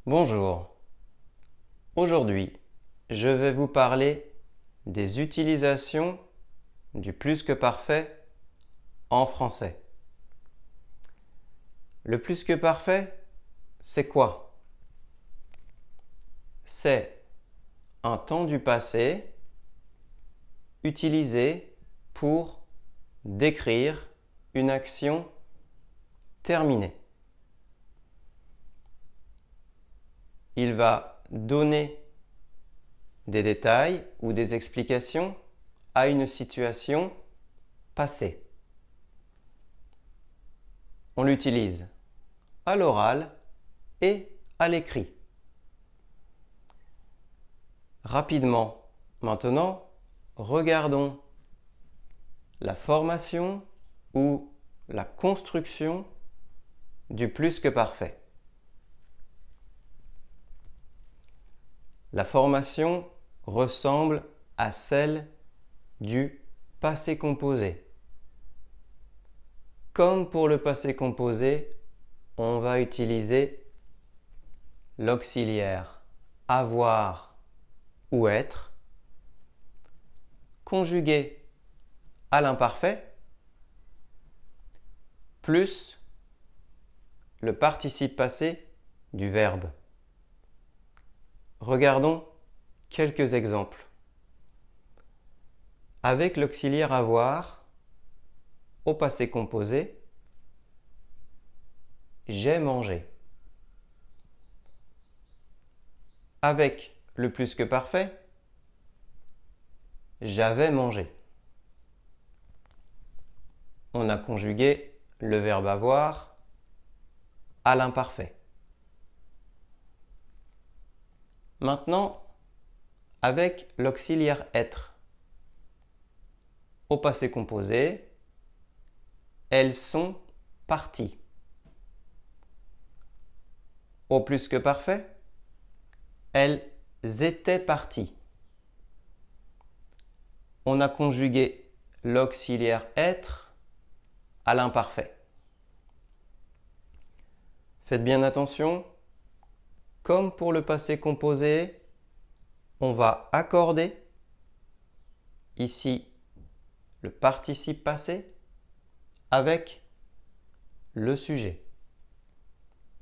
Bonjour. Aujourd'hui, je vais vous parler des utilisations du plus que parfait en français. Le plus que parfait, c'est quoi? C'est un temps du passé utilisé pour décrire une action terminée. Il va donner des détails ou des explications à une situation passée. On l'utilise à l'oral et à l'écrit. Rapidement, maintenant, regardons la formation ou la construction du plus que parfait. La formation ressemble à celle du passé composé. Comme pour le passé composé, on va utiliser l'auxiliaire avoir ou être, conjugué à l'imparfait, plus le participe passé du verbe. Regardons quelques exemples. Avec l'auxiliaire avoir, au passé composé, j'ai mangé. Avec le plus que parfait, j'avais mangé. On a conjugué le verbe avoir à l'imparfait. Maintenant, avec l'auxiliaire être, au passé composé, elles sont parties. Au plus que parfait, elles étaient parties. On a conjugué l'auxiliaire être à l'imparfait. Faites bien attention, comme pour le passé composé, on va accorder ici le participe passé avec le sujet.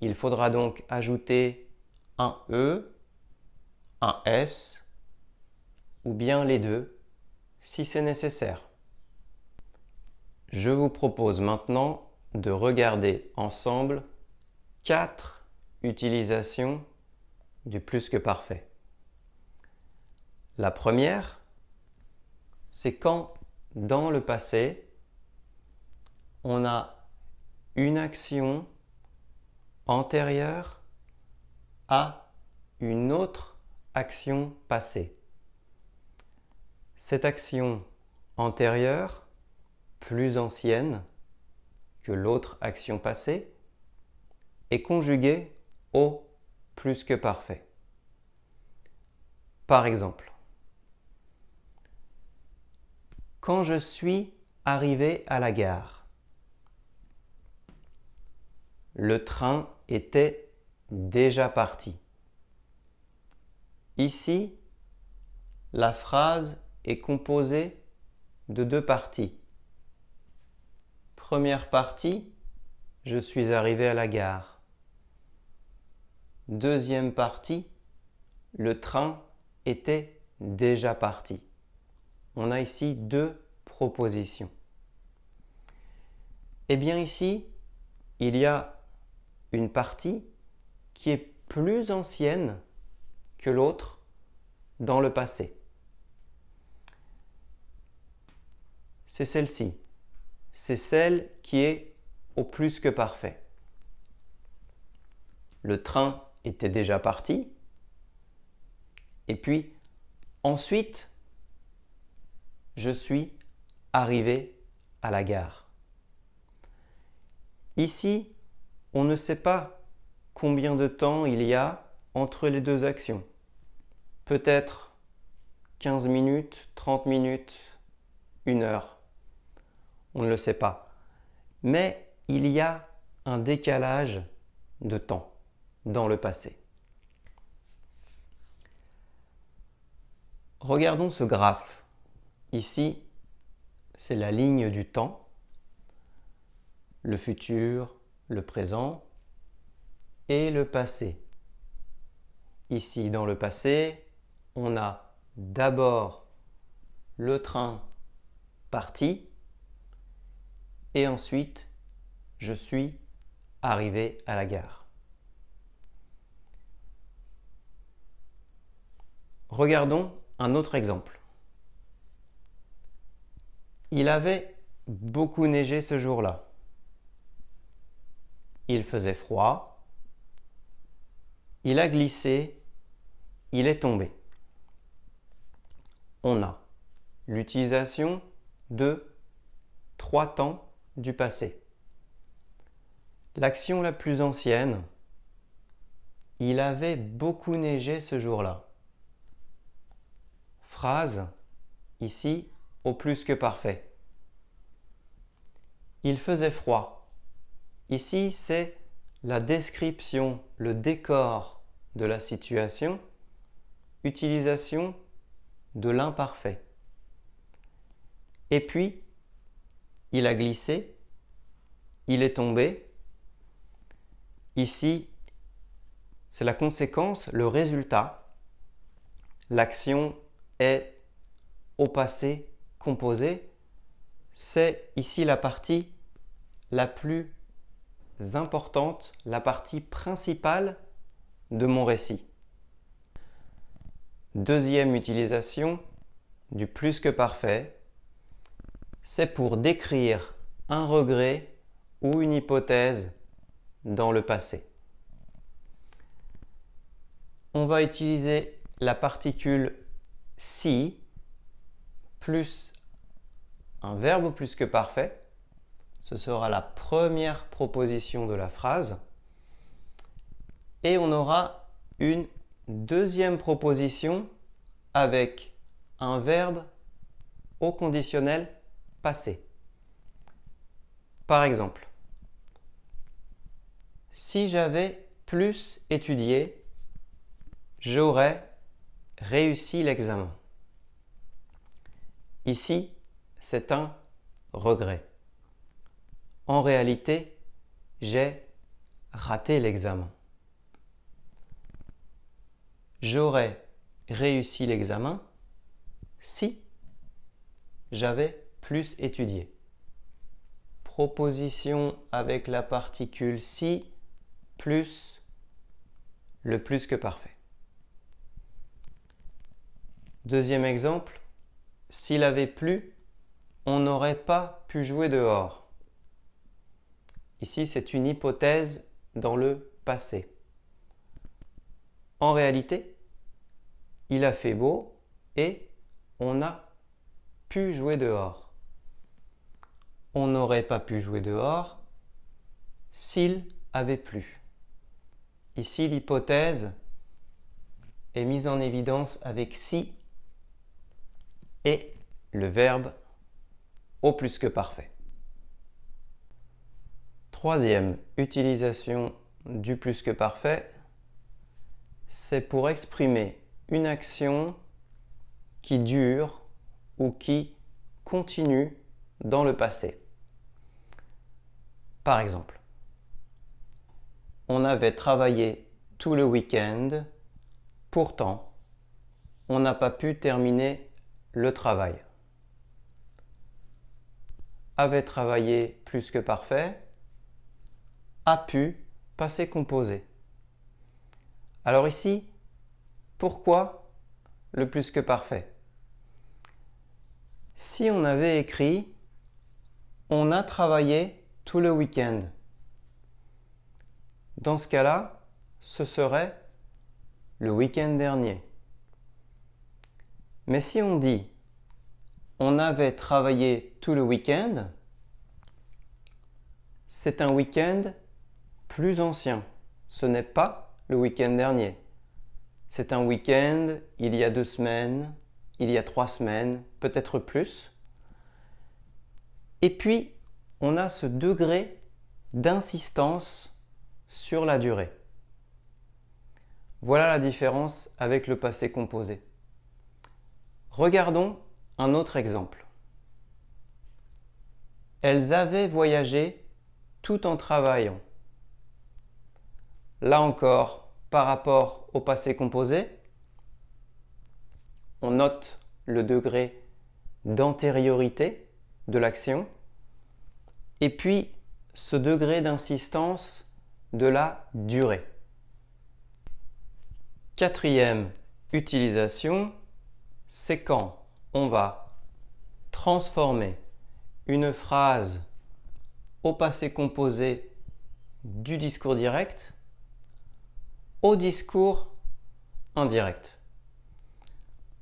Il faudra donc ajouter un E, un S ou bien les deux si c'est nécessaire. Je vous propose maintenant de regarder ensemble 4 utilisations du plus que parfait. La première, c'est quand dans le passé, on a une action antérieure à une autre action passée. Cette action antérieure, plus ancienne que l'autre action passée, est conjuguée au plus que parfait. Par exemple, quand je suis arrivé à la gare, le train était déjà parti. Ici, la phrase est composée de 2 parties. Première partie, je suis arrivé à la gare. Deuxième partie, le train était déjà parti. On a ici 2 propositions. Eh bien ici, il y a une partie qui est plus ancienne que l'autre dans le passé. C'est celle-ci. C'est celle qui est au plus que parfait. Le train était déjà parti. Et puis, ensuite, je suis arrivé à la gare. Ici, on ne sait pas combien de temps il y a entre les 2 actions. Peut-être 15 minutes, 30 minutes, 1 heure. On ne le sait pas. Mais il y a un décalage de temps dans le passé. Regardons ce graphe. Ici, c'est la ligne du temps, le futur, le présent et le passé. Ici, dans le passé, on a d'abord le train parti et ensuite, je suis arrivé à la gare. Regardons un autre exemple. Il avait beaucoup neigé ce jour-là. Il faisait froid. Il a glissé. Il est tombé. On a l'utilisation de 3 temps du passé. L'action la plus ancienne, il avait beaucoup neigé ce jour-là. Phrase, ici, au plus que parfait. Il faisait froid. Ici, c'est la description, le décor de la situation, utilisation de l'imparfait. Et puis, il a glissé, il est tombé. Ici, c'est la conséquence, le résultat. L'action est au passé composé. C'est ici la partie la plus importante, la partie principale de mon récit. Deuxième utilisation du plus que parfait, c'est pour décrire un regret ou une hypothèse dans le passé. On va utiliser la particule si plus un verbe plus que parfait. Ce sera la première proposition de la phrase. Et on aura une deuxième proposition avec un verbe au conditionnel passé. Par exemple, si j'avais plus étudié, j'aurais réussi l'examen. Ici, c'est un regret. En réalité, j'ai raté l'examen. J'aurais réussi l'examen si j'avais plus étudié. Proposition avec la particule si plus le plus que parfait. Deuxième exemple, s'il avait plu, on n'aurait pas pu jouer dehors. Ici, c'est une hypothèse dans le passé. En réalité, il a fait beau et on a pu jouer dehors. On n'aurait pas pu jouer dehors s'il avait plu. Ici, l'hypothèse est mise en évidence avec si et le verbe au plus que parfait. Troisième utilisation du plus que parfait, c'est pour exprimer une action qui dure ou qui continue dans le passé. Par exemple, on avait travaillé tout le week-end, pourtant, on n'a pas pu terminer le travail. Avait travaillé plus que parfait, a pu passé composé. Alors ici, pourquoi le plus que parfait? Si on avait écrit « on a travaillé tout le week-end », dans ce cas-là, ce serait le week-end dernier. Mais si on dit « on avait travaillé tout le week-end », c'est un week-end plus ancien. Ce n'est pas le week-end dernier. C'est un week-end il y a 2 semaines, il y a 3 semaines, peut-être plus. Et puis, on a ce degré d'insistance sur la durée. Voilà la différence avec le passé composé. Regardons un autre exemple. Elles avaient voyagé tout en travaillant. Là encore, par rapport au passé composé, on note le degré d'antériorité de l'action et puis ce degré d'insistance de la durée. Quatrième utilisation, c'est quand on va transformer une phrase au passé composé du discours direct au discours indirect.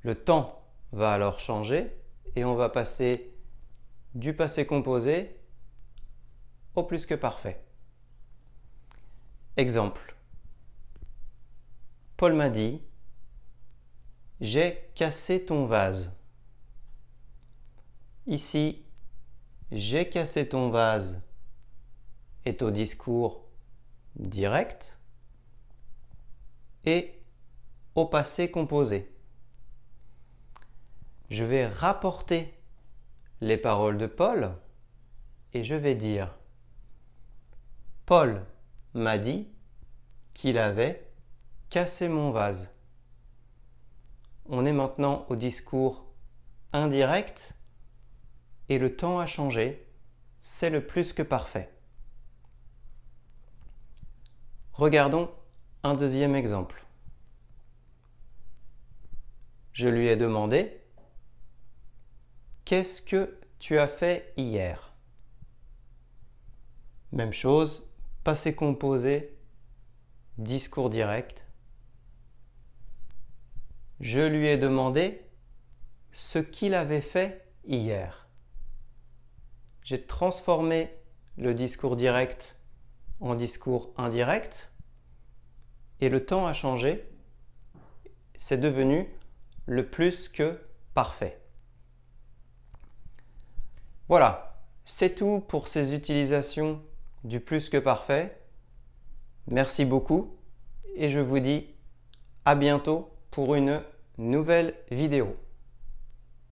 Le temps va alors changer et on va passer du passé composé au plus que parfait. Exemple. Paul m'a dit « J'ai cassé ton vase ». Ici, « J'ai cassé ton vase » est au discours direct et au passé composé. Je vais rapporter les paroles de Paul et je vais dire « Paul m'a dit qu'il avait cassé mon vase ». On est maintenant au discours indirect et le temps a changé, c'est le plus que parfait. Regardons un deuxième exemple. Je lui ai demandé « Qu'est-ce que tu as fait hier ?» Même chose, passé composé, discours direct. Je lui ai demandé ce qu'il avait fait hier. J'ai transformé le discours direct en discours indirect et le temps a changé. C'est devenu le plus que parfait. Voilà, c'est tout pour ces utilisations du plus que parfait. Merci beaucoup et je vous dis à bientôt pour une nouvelle vidéo.